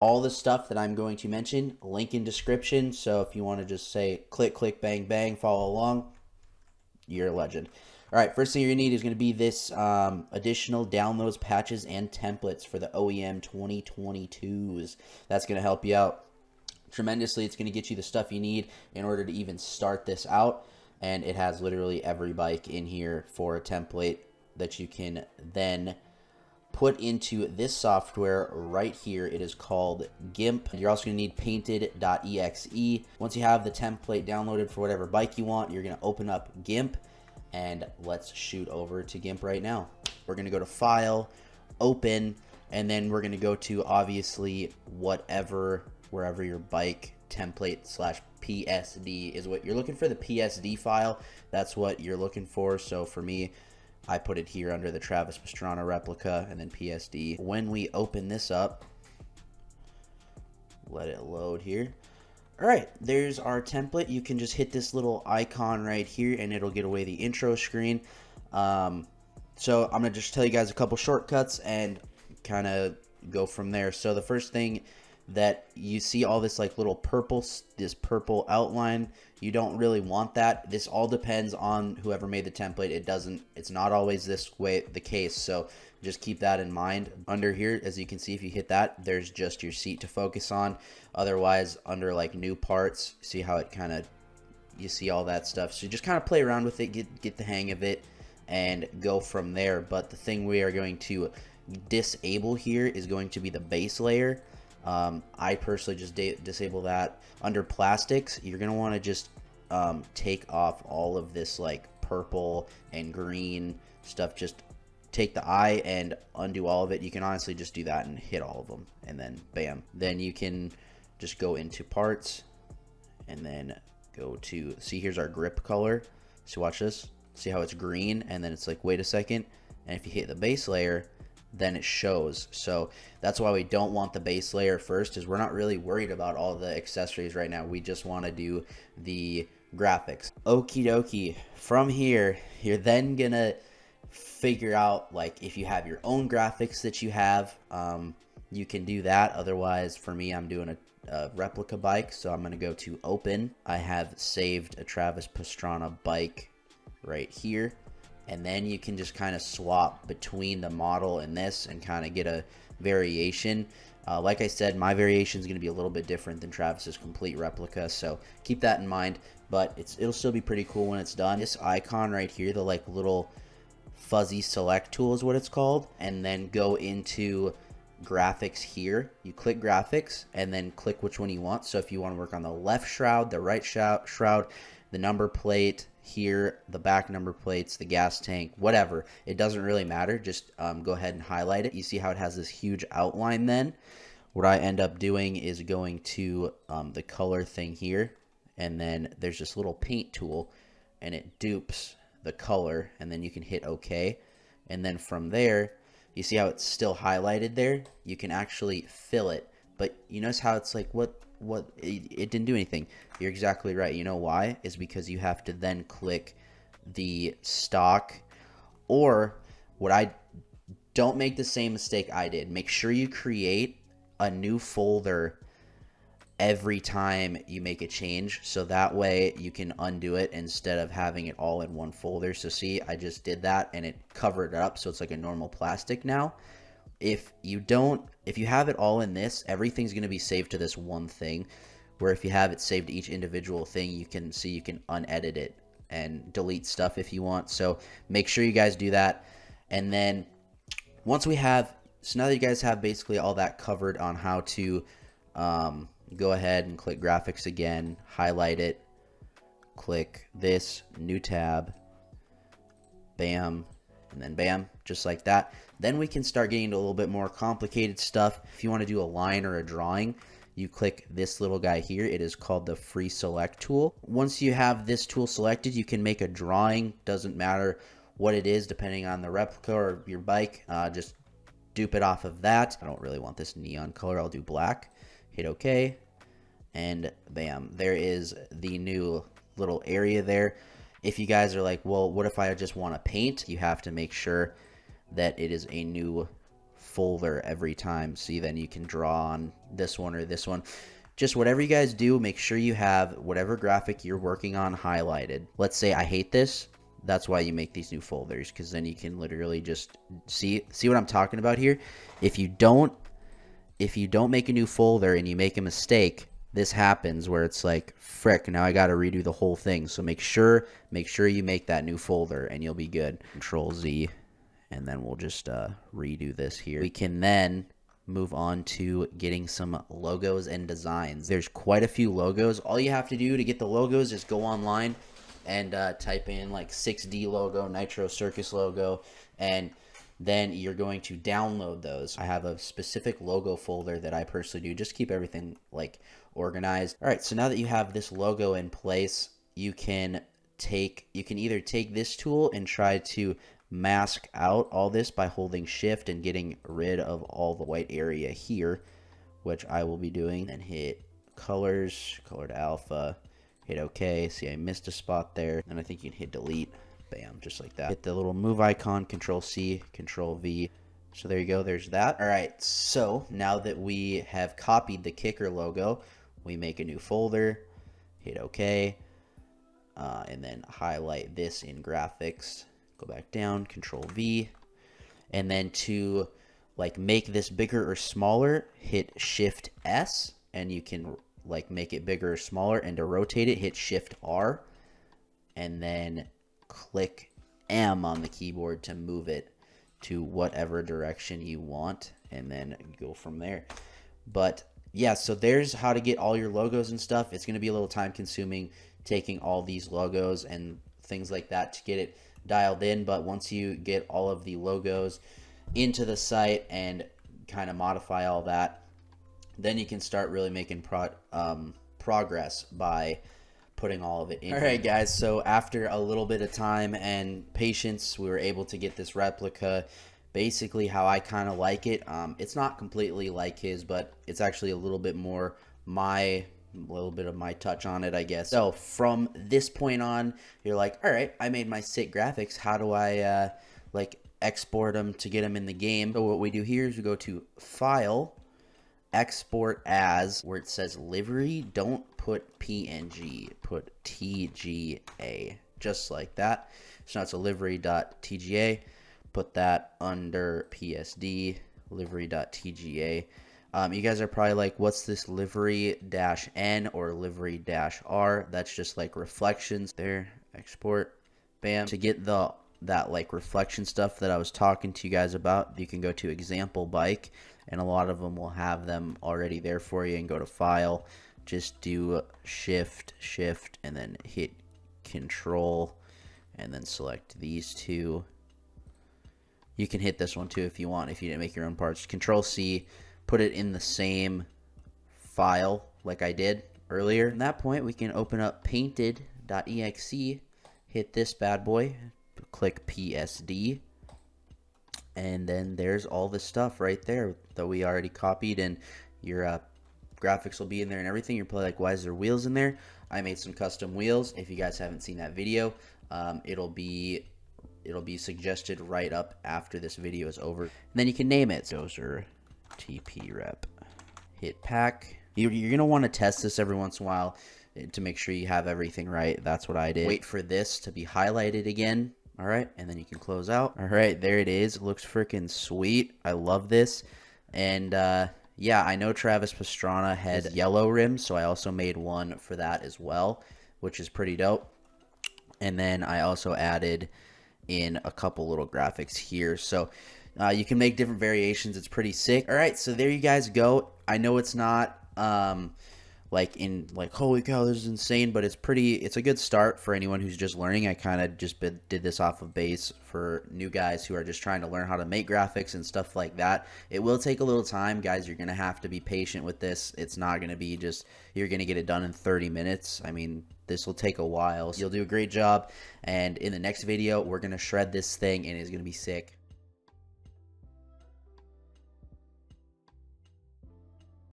All the stuff that I'm going to mention, link in description. So if you want to just say click, click, bang, bang, follow along, you're a legend. All right, first thing you're gonna need is gonna be this additional downloads, patches, and templates for the OEM 2022s. That's gonna help you out tremendously. It's gonna get you the stuff you need in order to even start this out, and it has literally every bike in here for a template that you can then put into this software right here. It is called Gimp. You're also going to need Painted.exe. Once you have the template downloaded for whatever bike you want, you're going to open up Gimp, and let's shoot over to Gimp right now. We're going to go to File, Open, and then we're going to go to obviously wherever your bike template slash PSD is what you're looking for. The PSD file, that's what you're looking for. So for me, I put it here under the Travis Pastrana replica and then PSD. When we open this up, let it load here. All right, there's our template. You can just hit this little icon right here and it'll get away the intro screen. So I'm gonna just tell you guys a couple shortcuts and kind of go from there. So the first thing that you see, all this like little this purple outline, you don't really want that. This all depends on whoever made the template. It's not always this way the case, so just keep that in mind. Under here, as you can see, if you hit that, there's just your seat to focus on. Otherwise, under like new parts, see how it kind of, you see all that stuff. So just kind of play around with it, get the hang of it, and go from there. But the thing we are going to disable here is going to be the base layer. I personally just disable that. Under plastics, you're going to want to just take off all of this like purple and green stuff. Just take the eye and undo all of it. You can honestly just do that and hit all of them, and then bam. Then you can just go into parts and then go to, see, here's our grip color. So watch this. See how it's green, and then it's like, wait a second. And if you hit the base layer, then it shows. So that's why we don't want the base layer first, is we're not really worried about all the accessories right now. We just want to do the graphics. Okie dokie. From here, you're then gonna figure out, like, if you have your own graphics that you have, you can do that. Otherwise, for me, I'm doing a replica bike, so I'm gonna go to open. I have saved a Travis Pastrana bike right here. And then you can just kind of swap between the model and this and kind of get a variation. Like I said, my variation is going to be a little bit different than Travis's complete replica, so keep that in mind. But it'll still be pretty cool when it's done. This icon right here, the like little fuzzy select tool is what it's called, and then go into graphics here. You click graphics and then click which one you want. So if you want to work on the left shroud, the right shroud, the number plate here, the back number plates, the gas tank, whatever, it doesn't really matter. Just go ahead and highlight it. You see how it has this huge outline. Then what I end up doing is going to the color thing here, and then there's this little paint tool, and it dupes the color, and then you can hit OK. And then from there, you see how it's still highlighted there? You can actually fill it, but you notice how it's like, what it didn't do anything. You're exactly right. You know why? Is because you have to then click the stock, or what I don't make the same mistake I did. Make sure you create a new folder every time you make a change, so that way you can undo it instead of having it all in one folder. So see, I just did that and it covered it up, so it's like a normal plastic now. If you have it all in this, everything's going to be saved to this one thing, where if you have it saved to each individual thing, you can see you can unedit it and delete stuff if you want. So make sure you guys do that. And then once we have, so now that you guys have basically all that covered on how to go ahead and click graphics again, highlight it, click this, new tab, bam, and then bam, just like that. Then we can start getting into a little bit more complicated stuff. If you want to do a line or a drawing, you click this little guy here. It is called the free select tool. Once you have this tool selected, you can make a drawing. Doesn't matter what it is, depending on the replica or your bike. Just dupe it off of that. I don't really want this neon color. I'll do black. Hit OK, and bam, there is the new little area there. If you guys are like, well, what if I just want to paint? You have to make sure that it is a new folder every time. See, then you can draw on this one or this one. Just whatever you guys do, make sure you have whatever graphic you're working on highlighted. Let's say I hate this. That's why you make these new folders, because then you can literally just see what I'm talking about here. If you don't make a new folder and you make a mistake, this happens where it's like, frick, now I got to redo the whole thing. So make sure you make that new folder and you'll be good. Control Z, and then we'll just redo this here. We can then move on to getting some logos and designs. There's quite a few logos. All you have to do to get the logos is go online and type in like 6D logo, Nitro Circus logo, and then you're going to download those. I have a specific logo folder that I personally do, just keep everything like organized. All right, so now that you have this logo in place, you can either take this tool and try to mask out all this by holding shift and getting rid of all the white area here, which I will be doing, and hit colors, color to alpha, hit OK. See, I missed a spot there, and I think you can hit delete. Bam, just like that. Hit the little move icon, Control C, Control V. So there you go, there's that. All right, so now that we have copied the kicker logo, we make a new folder, hit OK, and then highlight this in graphics. Go back down, Control V, and then to like make this bigger or smaller, hit Shift S, and you can like make it bigger or smaller. And to rotate it, hit Shift R, and then click M on the keyboard to move it to whatever direction you want, and then go from there. But yeah, so there's how to get all your logos and stuff. It's going to be a little time consuming taking all these logos and things like that to get it dialed in, but once you get all of the logos into the site and kind of modify all that, then you can start really making progress by putting all of it in. All right, guys, so after a little bit of time and patience, we were able to get this replica basically how I kind of like it. It's not completely like his, but it's actually a little bit more a little bit of my touch on it, I guess. So from this point on, you're like, all right, I made my sick graphics. How do I like export them to get them in the game? So what we do here is we go to File, Export As, where it says livery. Don't put PNG, put TGA, just like that. So now it's a livery.tga. Put that under PSD, livery.tga. You guys are probably like, what's this livery-n or livery-r? That's just like reflections there. Export, bam. To get that like reflection stuff that I was talking to you guys about, you can go to example bike, and a lot of them will have them already there for you. And go to File, just do shift, and then hit Control, and then select these two. You can hit this one too if you want, if you didn't make your own parts. Control C. Put it in the same file like I did earlier. At that point, we can open up Painted.exe, hit this bad boy, click PSD, and then there's all the stuff right there that we already copied, and your graphics will be in there and everything. You're probably like, why is there wheels in there? I made some custom wheels. If you guys haven't seen that video, it'll be suggested right up after this video is over. And then you can name it. Dozer TP rep. Hit pack. You're going to want to test this every once in a while to make sure you have everything right. That's what I did. Wait for this to be highlighted again. All right, and then you can close out. All right, there it is. It looks freaking sweet. I love this. And yeah, I know Travis Pastrana had yellow rims, so I also made one for that as well, which is pretty dope. And then I also added in a couple little graphics here. So you can make different variations. It's pretty sick. All right, so there you guys go. I know it's not like holy cow, this is insane, but it's a good start for anyone who's just learning. I kind of just did this off of base for new guys who are just trying to learn how to make graphics and stuff like that. It will take a little time, guys. You're gonna have to be patient with this. It's not gonna be just you're gonna get it done in 30 minutes. I mean, this will take a while. So you'll do a great job, and in the next video we're gonna shred this thing and it's gonna be sick.